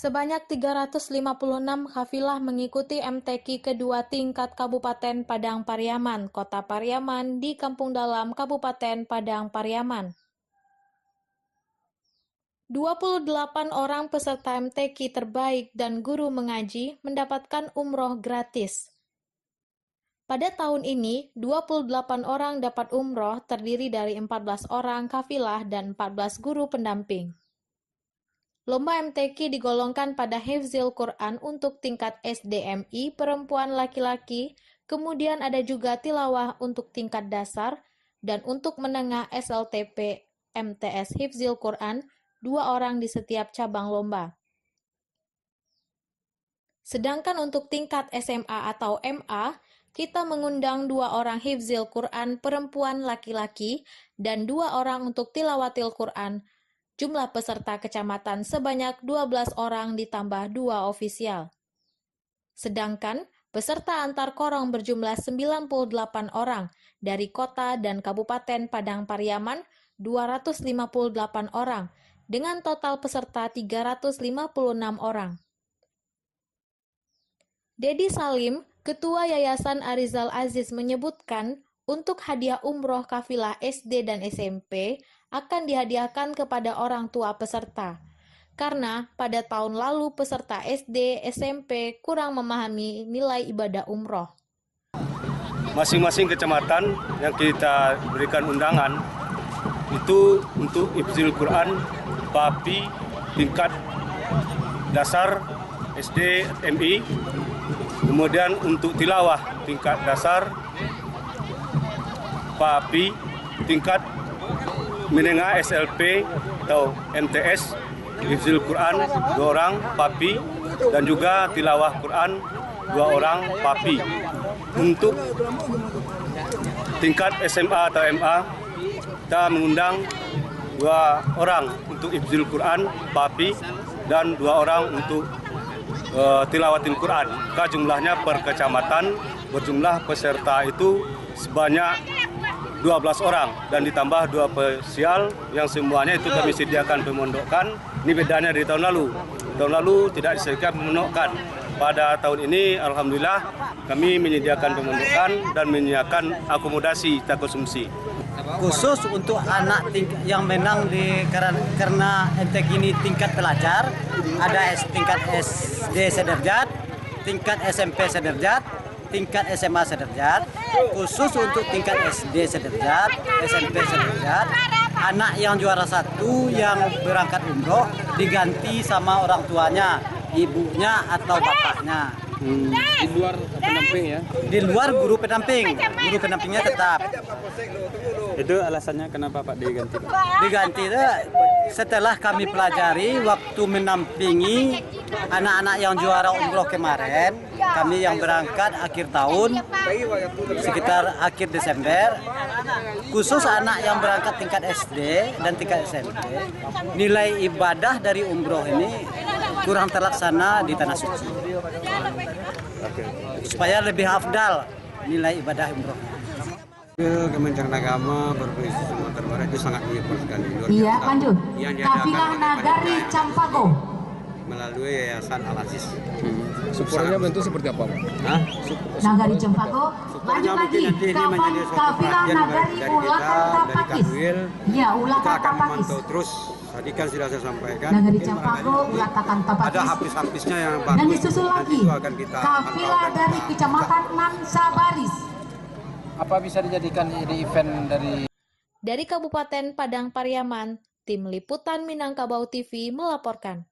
Sebanyak 356 kafilah mengikuti MTQ kedua tingkat Kabupaten Padang Pariaman, Kota Pariaman di Kampung Dalam, Kabupaten Padang Pariaman. 28 orang peserta MTQ terbaik dan guru mengaji mendapatkan umroh gratis. Pada tahun ini, 28 orang dapat umroh terdiri dari 14 orang kafilah dan 14 guru pendamping. Lomba MTQ digolongkan pada hifzil Quran untuk tingkat SDMI perempuan laki-laki, kemudian ada juga tilawah untuk tingkat dasar, dan untuk menengah SLTP MTS hifzil Quran, 2 orang di setiap cabang lomba. Sedangkan untuk tingkat SMA atau MA, kita mengundang 2 orang hifzil Quran perempuan laki-laki dan 2 orang untuk tilawatil Quran. Jumlah peserta kecamatan sebanyak 12 orang ditambah 2 ofisial. Sedangkan peserta antar korong berjumlah 98 orang dari kota dan Kabupaten Padang Pariaman 258 orang dengan total peserta 356 orang. Dedi Salim, Ketua Yayasan Arizal Aziz menyebutkan untuk hadiah umroh kafilah SD dan SMP akan dihadiahkan kepada orang tua peserta. Karena pada tahun lalu peserta SD, SMP kurang memahami nilai ibadah umroh. Masing-masing kecamatan yang kita berikan undangan itu untuk hifzil Quran PAPI tingkat dasar SD, MI, kemudian untuk tilawah tingkat dasar PAPI tingkat menengah SLP atau MTS hifzil Quran 2 orang PAPI dan juga tilawah Quran 2 orang PAPI. Untuk tingkat SMA atau MA kita mengundang 2 orang untuk hifzil Quran PAPI dan 2 orang untuk tilawatil Quran. Jumlahnya per kecamatan berjumlah peserta itu sebanyak 12 orang dan ditambah 2 ofisial yang semuanya itu kami sediakan pemondokan. Ini bedanya dari tahun lalu. Tahun lalu tidak disediakan pemondokan. Pada tahun ini alhamdulillah kami menyediakan pemondokan dan menyediakan akomodasi konsumsi. Khusus untuk anak yang menang karena MTQ ini tingkat pelajar, ada tingkat SD sederajat, tingkat SMP sederajat, tingkat SMA sederajat. Khusus untuk tingkat SD sederajat, SMP sederajat, anak yang juara 1 yang berangkat umroh diganti sama orang tuanya, ibunya atau bapaknya. Di luar pendamping ya? Di luar guru pendampingnya tetap. Itu alasannya kenapa Pak diganti? Pak? Diganti itu setelah kami pelajari waktu menampingi anak-anak yang juara umroh kemarin, kami yang berangkat akhir tahun sekitar akhir Desember, khusus anak yang berangkat tingkat SD dan tingkat SMP, nilai ibadah dari umroh ini kurang terlaksana di Tanah Suci. Supaya lebih afdal nilai ibadah umroh. Kementerian Agama Provinsi Sumatera Barat itu sangat menyupport sekali. Iya, lanjut. Kafilah Nagari Campago melalui Yayasan Al-Aziz. Supportnya bentuk seperti apa, Pak? Nagari Campago. Lanjut lagi. Kafilah Nagari Ulatan Tapakis. Iya, Ulatan Kita akan Tapakis. memantau terus. Tadi kan sudah saya sampaikan. Nagari Campago, Ulatan Tapakis. Ada habis-habisnya yang bagus. Dan disusul lagi. Itu akan kita Kafilah dari Kecamatan Mansabaris. Apa bisa dijadikan ini event Dari Kabupaten Padang Pariaman, Tim Liputan Minangkabau TV melaporkan.